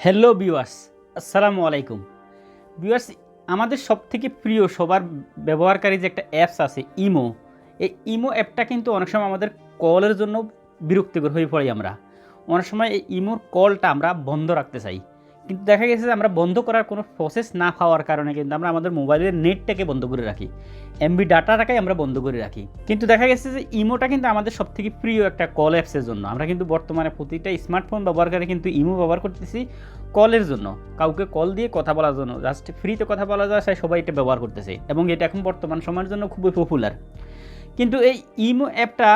Hello viewers, আসসালামু আলাইকুম। Viewers, আমাদের সবথেকে প্রিয় সবার ব্যবহারকারী যে একটা অ্যাপস আছে ইমো, এই ইমো অ্যাপটা কিন্তু অনেক সময় আমাদের কলের জন্য বিরক্তিকর হয়ে পড়ি আমরা। অনেক সময় এই ইমোর কলটা আমরা বন্ধ রাখতে চাই। কিন্তু দেখা গেছে যে আমরা বন্ধ করার কোনো প্রসেস না পাওয়ার কারণে কিন্তু আমরা আমাদের মোবাইলের নেটটাকে বন্ধ করে রাখি। এমবি ডাটাটাকে আমরা বন্ধ করে রাখি। কিন্তু দেখা গেছে যে ইমোটা কিন্তু আমাদের সবথেকে প্রিয় একটা কল অ্যাপসের জন্য। আমরা কিন্তু বর্তমানে প্রতিটা স্মার্টফোন ব্যবহারকারী কিন্তু ইমো ব্যবহার করতেছি কলের জন্য, কাউকে কল দিয়ে কথা বলার জন্য, জাস্ট ফ্রিতে কথা বলা যায়, সবাই এটা ব্যবহার করতেছে এবং এটা এখন বর্তমান সময়ের জন্য খুবই পপুলার। কিন্তু এই ইমো অ্যাপটা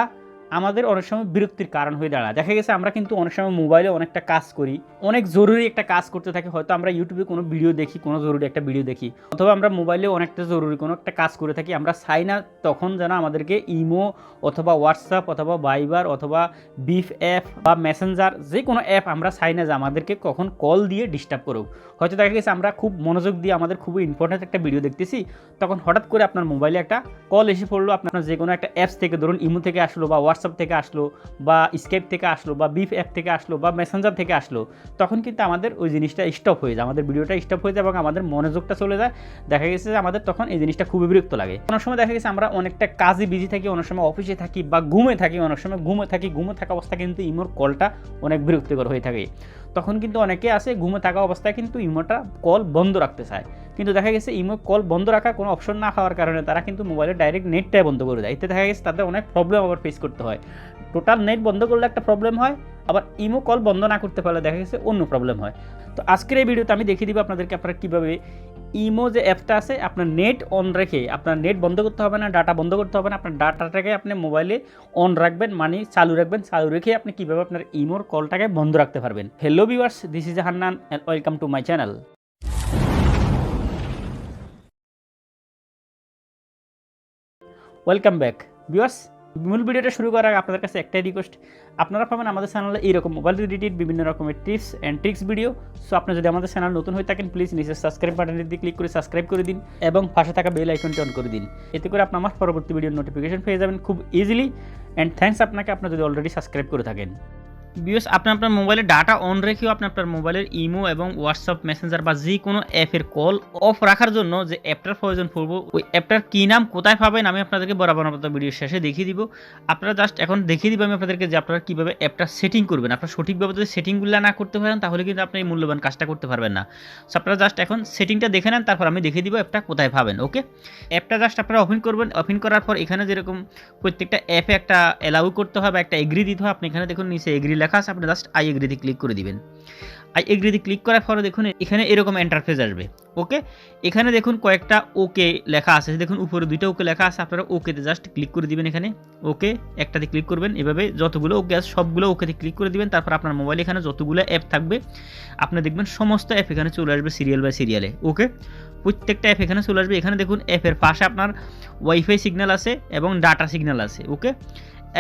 আমাদের অনেক সময় বিরক্তির কারণ হয়ে দাঁড়ায়। দেখা গেছে আমরা কিন্তু অনেক সময় মোবাইলে অনেকটা কাজ করি, অনেক জরুরি একটা কাজ করতে থাকি, হয়তো আমরা ইউটিউবে কোনো ভিডিও দেখি, কোনো জরুরি একটা ভিডিও দেখি, অথবা আমরা মোবাইলে অনেকটা জরুরি কোনো একটা কাজ করে থাকি, আমরা চাই না তখন যেন আমাদেরকে ইমো অথবা হোয়াটসঅ্যাপ অথবা ভাইবার অথবা বিফ অ্যাপ বা মেসেঞ্জার যে কোনো অ্যাপ আমরা চাই না যে আমাদেরকে কখন কল দিয়ে ডিস্টার্ব করুক। হয়তো দেখা গেছে আমরা খুব মনোযোগ দিয়ে আমাদের খুবই ইম্পর্ট্যান্ট একটা ভিডিও দেখতেছি, তখন হঠাৎ করে আপনার মোবাইলে একটা কল এসে পড়লো, আপনার যে কোনো একটা অ্যাপস থেকে, ধরুন ইমো থেকে আসলো বা হোয়াটসঅ্যাপ থেকে আসলো বা স্কাইপ থেকে আসলো বা বিফ অ্যাপ থেকে আসলো বা মেসেঞ্জার থেকে আসলো, তখন কিন্তু আমাদের ওই জিনিসটা স্টপ হয়ে যায়, আমাদের ভিডিওটা স্টপ হয়ে যায় এবং আমাদের মনোযোগটা চলে যায়। দেখা গেছে যে আমাদের তখন এই জিনিসটা খুবই বিরক্ত লাগে। অনেক সময় দেখা গেছে আমরা অনেকটা কাজে বিজি থাকি, অনেক সময় অফিসে থাকি বা ঘুমে থাকি, অনেক সময় ঘুমে থাকা অবস্থা কিন্তু ইমোর কলটা অনেক বিরক্তিকর হয়ে থাকে। তখন কিন্তু অনেকে আছে ঘুমে থাকা অবস্থায় কিন্তু ইমোটা কল বন্ধ রাখতে চায়, কিন্তু দেখা গেছে ইমো কল বন্ধ রাখার কোনো অপশন না হওয়ার কারণে তারা কিন্তু মোবাইলের ডাইরেক্ট নেটটাই বন্ধ করে দেয়। এতে দেখা গেছে তাদের অনেক প্রবলেম আবার ফেস করতে হয়। টোটাল নেট বন্ধ করলে একটা প্রবলেম হয়, আবার ইমো কল বন্ধ না করতে পারলে দেখা গেছে অন্য প্রবলেম হয়। তো আজকের এই ভিডিওতে আমি দেখিয়ে দিব আপনাদেরকে আপনারা কীভাবে ইমো যে অ্যাপটা আছে আপনার নেট অন রেখে, আপনার নেট বন্ধ করতে হবে না, ডাটা বন্ধ করতে হবে না, আপনার ডাটাটাকে আপনি মোবাইলে অন রাখবেন, মানে চালু রাখবেন, চালু রেখে আপনি কীভাবে আপনার ইমোর কলটাকে বন্ধ রাখতে পারবেন। Hello viewers, this is Hannan and welcome to my channel. Welcome back viewers. মূল ভিডিওটা শুরু করার আগে আপনাদের কাছে একটাই রিকোয়েস্ট, আপনারা পাবেন আমাদের চ্যানেলে এইরকম মোবাইল রিলেটেড বিভিন্ন রকমের tips and tricks video. So আপনি যদি আমাদের চ্যানেল নতুন হয়ে থাকেন, প্লিজ নিচে সাবস্ক্রাইব বাটনটি ক্লিক করে সাবস্ক্রাইব করে দিন এবং পাশে থাকা বেল আইকনটি অন করে দিন। এতে করে আপনি আমার পরবর্তী ভিডিওর নোটিফিকেশন পেয়ে যাবেন খুব ইজিলি। অ্যান্ড থ্যাঙ্কস আপনাকে, আপনি যদি অলরেডি সাবস্ক্রাইব করে থাকেন। ভিউয়ার্স, আপনি আপনার মোবাইলে ডাটা অন রেখেও আপনি আপনার মোবাইলের ইমো এবং হোয়াটসঅ্যাপ মেসেঞ্জার বা যে কোনো অ্যাপের কল অফ রাখার জন্য যে অ্যাপটার প্রয়োজন পড়বো, ওই অ্যাপটার কী নাম, কোথায় পাবেন, আমি আপনাদেরকে বরাবর ভিডিওর শেষে দেখিয়ে দিব। আপনারা জাস্ট এখন দেখিয়ে দিব আমি আপনাদেরকে যে আপনারা কীভাবে অ্যাপটা সেটিং করবেন। আপনারা সঠিকভাবে যদি সেটিংগুলো না করতে পারেন তাহলে কিন্তু আপনি এই মূল্যবান কাজটা করতে পারবেন না। সো আপনারা জাস্ট এখন সেটিংটা দেখে নেন, তারপর আমি দেখিয়ে দিব অ্যাপটা কোথায় পাবেন। ওকে, অ্যাপটা জাস্ট আপনারা ওপেন করবেন। ওপেন করার পর এখানে যেরকম প্রত্যেকটা অ্যাপে একটা অ্যালাউ করতে হবে, একটা এগ্রি দিতে হবে। আপনি এখানে দেখুন নিচে এগ্রি লেখা আছে, আপনি জাস্ট আই এগ্রিতে ক্লিক করে দিবেন। আই এগ্রিতে ক্লিক করার পরে দেখুন এখানে এরকম ইন্টারফেস আসবে। ওকে, এখানে দেখুন কয়েকটা ওকে লেখা আছে, দেখুন উপরে দুইটা ওকে লেখা আছে, আপনারা ওকেতে জাস্ট ক্লিক করে দিবেন। এখানে ওকে একটাতে ক্লিক করবেন, এভাবে যতগুলো ওকে আছে সবগুলো ওকেতে ক্লিক করে দিবেন। তারপর আপনার মোবাইলে এখানে যতগুলো অ্যাপ থাকবে আপনি দেখবেন সমস্ত অ্যাপ এখানে চলে আসবে সিরিয়াল বাই সিরিয়ালে। ওকে, প্রত্যেকটা অ্যাপ এখানে চলে আসবে। এখানে দেখুন অ্যাপের পাশে আপনার ওয়াইফাই সিগন্যাল আছে এবং ডাটা সিগন্যাল আছে। ওকে,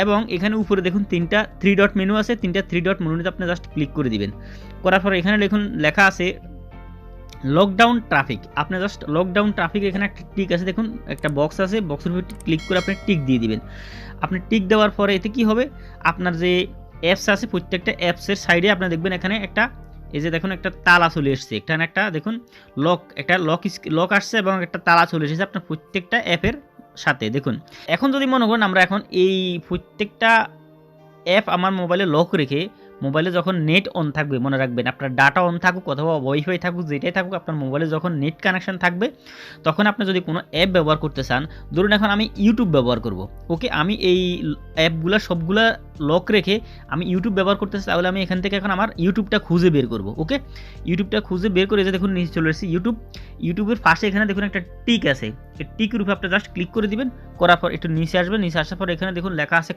এবং এখানে উপরে দেখুন তিনটা 3 ডট মেনু আছে, তিনটা 3 ডট মেনুতে আপনি জাস্ট ক্লিক করে দিবেন। করার পর এখানে দেখুন লেখা আছে লকডাউন ট্রাফিক। আপনি জাস্ট লকডাউন ট্রাফিক এখানে একটা টিক আছে, দেখুন একটা বক্স আছে, বক্সের উপর ক্লিক করে আপনি টিক দিয়ে দিবেন। আপনি টিক দেওয়ার পরে এতে কি হবে, আপনার যে অ্যাপস আছে প্রত্যেকটা অ্যাপসের সাইডে আপনি দেখবেন এখানে একটা, এই যে দেখুন একটা তালা চলে এসেছে, এখানে একটা দেখুন একটা লক আসছে এবং একটা তালা চলে এসেছে আপনার প্রত্যেকটা অ্যাপের সাথে। দেখুন এখন যদি মনে করেন আমরা এখন এই প্রত্যেকটা অ্যাপ আমার মোবাইলে লক রেখে, মোবাইলে যখন নেট অন থাকবে, মনে রাখবেন আপনার ডাটা অন থাকুক অথবা ওয়াইফাই থাকুক, যেটাই থাকুক, আপনার মোবাইলে যখন নেট কানেকশন থাকবে তখন আপনি যদি কোনো অ্যাপ ব্যবহার করতে চান, ধরুন এখন আমি ইউটিউব ব্যবহার করব। ওকে, আমি এই অ্যাপগুলো সবগুলা লক রেখে আমি ইউটিউব ব্যবহার করতে চাই, তাহলে আমি এখান থেকে এখন আমার ইউটিউবটা খুঁজে বের করব। ওকে, ইউটিউবটা খুঁজে বের করে যে দেখুন নিচে চলে এসেছি ইউটিউবের পাশে এখানে দেখুন একটা টিক আছে, এই টিকের উপরে আপনি জাস্ট ক্লিক করে দিবেন। করার পর একটু নিচে আসবেন, নিচে আসার পর এখানে দেখুন লেখা আছে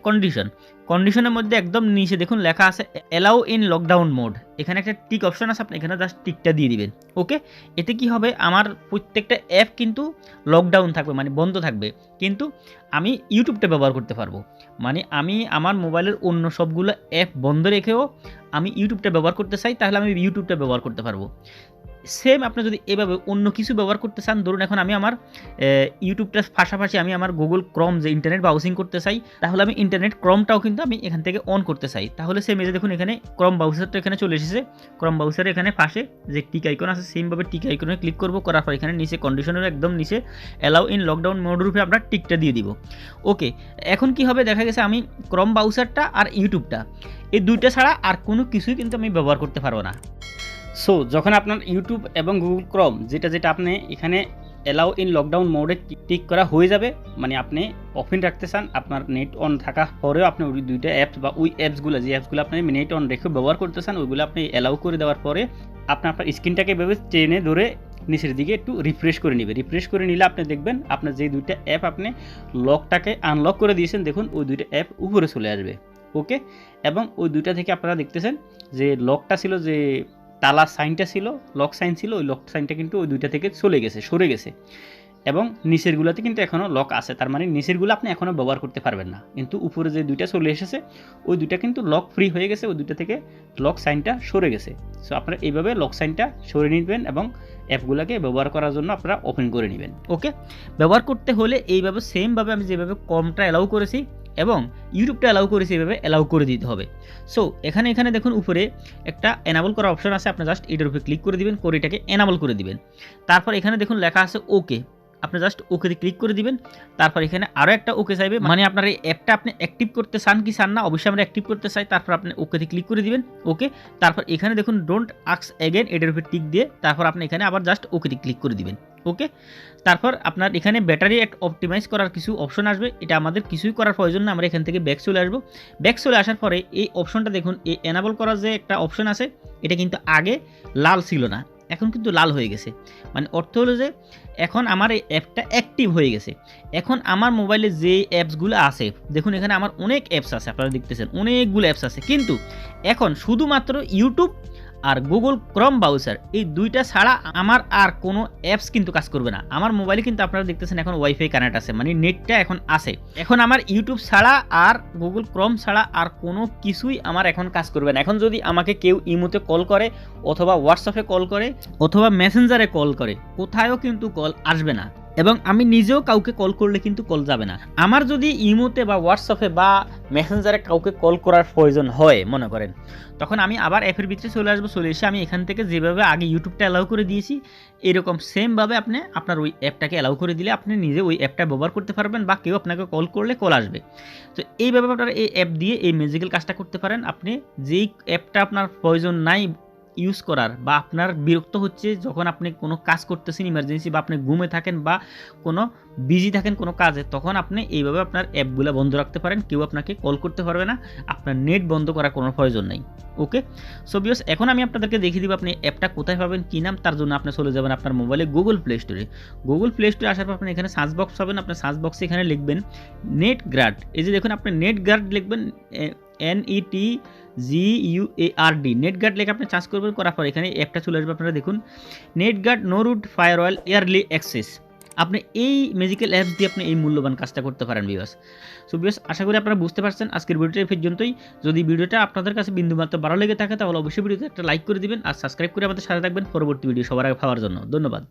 কন্ডিশনের মধ্যে একদম নিচে দেখুন লেখা আছে অ্যালাউ ইন লকডাউন মোড। এখানে একটা টিক অপশন আছে, আপনি এখানে জাস্ট টিকটা দিয়ে দিবেন। ওকে, এতে কি হবে, আমার প্রত্যেকটা অ্যাপ কিন্তু লকডাউন থাকবে, মানে বন্ধ থাকবে, কিন্তু আমি ইউটিউবটা ব্যবহার করতে পারবো। মানে আমি আমার মোবাইলের অন্য সবগুলো অ্যাপ বন্ধ রেখেও আমি ইউটিউবটা ব্যবহার করতে চাই, তাহলে আমি ইউটিউবটা ব্যবহার করতে পারবো। সেম আপনি যদি এভাবে অন্য কিছু ব্যবহার করতে চান, ধরুন এখন আমি আমার ইউটিউবটার পাশাপাশি আমি আমার গুগল ক্রোম যে ইন্টারনেট ব্রাউজিং করতে চাই, তাহলে আমি ইন্টারনেট ক্রোমটাও কিন্তু আমি এখান থেকে অন করতে চাই, তাহলে সেম এই যে দেখুন এখানে ক্রোম ব্রাউজারটা এখানে চলে এসেছে। ক্রোম ব্রাউজারে এখানে পাশে যে টিক আইকন আছে সেমভাবে টিক আইকনে ক্লিক করব, করার পর এখানে নিচে কন্ডিশনের একদম নিচে অ্যালাউ ইন লকডাউন মোড রূপে আমরা টিকটা দিয়ে দিব। ওকে, এখন কি হবে দেখা গেছে আমি ক্রোম ব্রাউজারটা আর ইউটিউবটা এই দুইটা ছাড়া আর কোনো কিছুই কিন্তু আমি ব্যবহার করতে পারবো না। সো যখন আপনার ইউটিউব এবং গুগল ক্রোম যেটা আপনি এখানে অ্যালাউ ইন লকডাউন মোডে টিক করা হয়ে যাবে, মানে আপনি অফিন রাখতে চান, আপনার নেট অন থাকা পরেও আপনি ওই দুইটা অ্যাপস বা ওই অ্যাপসগুলো যে অ্যাপসগুলো আপনি নেট অন রেখে ব্যবহার করতে চান ওইগুলো আপনি অ্যালাউ করে দেওয়ার পরে আপনার স্ক্রিনটাকে এভাবে টেনে ধরে নিচের দিকে একটু রিফ্রেশ করে নেবে। রিফ্রেশ করে নিলে আপনি দেখবেন আপনার যে দুইটা অ্যাপ আপনি লকটাকে আনলক করে দিয়েছেন, দেখুন ওই দুইটা অ্যাপ উপরে চলে আসবে। ওকে, এবং ওই দুইটা থেকে আপনারা দেখতেছেন যে লকটা ছিল, যে তালা সাইনটা ছিল, লক সাইন ছিল, ওই লক সাইনটা কিন্তু ওই দুইটা থেকে চলে গেছে, সরে গেছে, এবং নিচেরগুলোতে কিন্তু এখনও লক আছে, তার মানে নিচেরগুলো আপনি এখনও ব্যবহার করতে পারবেন না, কিন্তু উপরে যে দুইটা চলে এসেছে ওই দুইটা কিন্তু লক ফ্রি হয়ে গেছে, ওই দুইটা থেকে লক সাইনটা সরে গেছে। সো আপনারা এইভাবে লক সাইনটা সরে নেবেন এবং অ্যাপগুলোকে ব্যবহার করার জন্য আপনারা ওপেন করে নেবেন। ওকে, ব্যবহার করতে হলে এইভাবে সেমভাবে আমি যেভাবে কমটা অ্যালাউ করেছি এবং ইউটিউবটা অ্যালাউ করেছি এভাবে অ্যালাউ করে দিতে হবে। সো এখানে দেখুন উপরে একটা এনাবল করার অপশন আছে, আপনি জাস্ট এটার উপরে ক্লিক করে দিবেন, করে এটাকে এনাবল করে দিবেন। তারপর এখানে দেখুন লেখা আছে ওকে, আপনি জাস্ট ওকেতে ক্লিক করে দিবেন। তারপর এখানে আরও একটা ওকে চাইবে, মানে আপনার এই অ্যাপটা আপনি অ্যাক্টিভ করতে চান কি চান না, অবশ্যই আমরা অ্যাক্টিভ করতে চাই, তারপর আপনি ওকেতে ক্লিক করে দিবেন। ওকে, তারপর এখানে দেখুন ডোন্ট আস্ক অ্যাগেন, এটার উপরে টিক দিয়ে তারপর আপনি এখানে আবার জাস্ট ওকেতে ক্লিক করে দিবেন। ওকে, তারপর আপনার এখানে ব্যাটারি অপটিমাইজ করার কিছু অপশন আসবে, এটা আমাদের কিছুই করার প্রয়োজন না, আমরা এখান থেকে ব্যাক চলে আসবো। ব্যাক চলে আসার পরে এই অপশনটা দেখুন, এই এনাবল করার যে একটা অপশন আছে এটা কিন্তু আগে লাল ছিল না, এখন কিন্তু লাল হয়ে গেছে, মানে অর্থ হলো যে এখন আমার এই অ্যাপটা অ্যাক্টিভ হয়ে গেছে। এখন আমার মোবাইলে যে অ্যাপসগুলো আছে দেখুন এখানে আমার অনেক অ্যাপস আছে, আপনারা দেখতেছেন অনেকগুলো অ্যাপস আছে, কিন্তু এখন শুধুমাত্র ইউটিউব আর গুগল ক্রোম ব্রাউজার এই দুইটা ছাড়া আমার আর কোনো অ্যাপস কিন্তু কাজ করবে না। আমার মোবাইলে কিন্তু আপনারা দেখতেছেন এখন ওয়াইফাই কানেক্ট আছে, মানে নেটটা এখন আছে। এখন আমার ইউটিউব ছাড়া আর গুগল ক্রোম ছাড়া আর কোনো কিছুই আমার এখন কাজ করবে না। এখন যদি আমাকে কেউ ইমোতে কল করে অথবা হোয়াটসঅ্যাপে কল করে অথবা মেসেঞ্জারে কল করে, কোথায়ও কিন্তু কল আসবে না, এবং আমি নিজেও কাউকে কল করলে কিন্তু কল যাবে না। আমার যদি ইমোতে বা হোয়াটসঅ্যাপে বা মেসেঞ্জারে কাউকে কল করার প্রয়োজন হয় মনে করেন, তখন আমি আবার অ্যাপের ভিতরে চলে আসবো, চলে এসে আমি এখান থেকে যেভাবে আগে ইউটিউবটা অ্যালাউ করে দিয়েছি এরকম সেমভাবে আপনি আপনার ওই অ্যাপটাকে অ্যালাউ করে দিলে আপনি নিজে ওই অ্যাপটা ব্যবহার করতে পারবেন, বা কেউ আপনাকে কল করলে কল আসবে। তো এইভাবে আপনারা এই অ্যাপ দিয়ে এই ম্যাজিক্যাল কাজটা করতে পারেন। আপনি যেই অ্যাপটা আপনার প্রয়োজন নাই ইউজ করার, বা আপনার বিরক্ত হচ্ছে যখন আপনি কোনো কাজ করতেছেন ইমার্জেন্সি, বা আপনি ঘুমে থাকেন বা কোনো বিজি থাকেন কোনো কাজে, তখন আপনি এইভাবে আপনার অ্যাপগুলো বন্ধ রাখতে পারেন, কেউ আপনাকে কল করতে পারবে না, আপনার নেট বন্ধ করার কোনো প্রয়োজন নেই। ওকে, সো ভিউয়ার্স এখন আমি আপনাদেরকে দেখিয়ে দিব আপনি অ্যাপটা কোথায় পাবেন, কী নাম, তার জন্য আপনি চলে যাবেন আপনার মোবাইলে গুগল প্লে স্টোরে। গুগল প্লে স্টোরে আসার পর আপনি এখানে সার্চ বক্স পাবেন, আপনার সার্চ বক্সে এখানে লিখবেন নেট গার্ড। এই যে দেখুন আপনি নেট গার্ড লিখবেন, NETGUARD, নেট গার্ড লেখা আপনি সার্চ করবেন, করার পর এখানে অ্যাপটা চলে আসবে। আপনারা দেখুন net guard no root firewall early access, আপনি এই ম্যাজিক্যাল অ্যাপস দিয়ে আপনি এই মূল্যবান কাজটা করতে পারেন ভিউয়ার্স। সো ভিউয়ার্স আশা করি আপনারা বুঝতে পারছেন আজকের ভিডিওটা এই পর্যন্তই। যদি ভিডিওটা আপনাদের কাছে বিন্দুমাত্র ভালো লেগে থাকে তাহলে অবশ্যই ভিডিওতে একটা লাইক করে দিবেন আর সাবস্ক্রাইব করে আমাদের সাথে থাকবেন পরবর্তী ভিডিও সবার আগে পাওয়ার জন্য। ধন্যবাদ।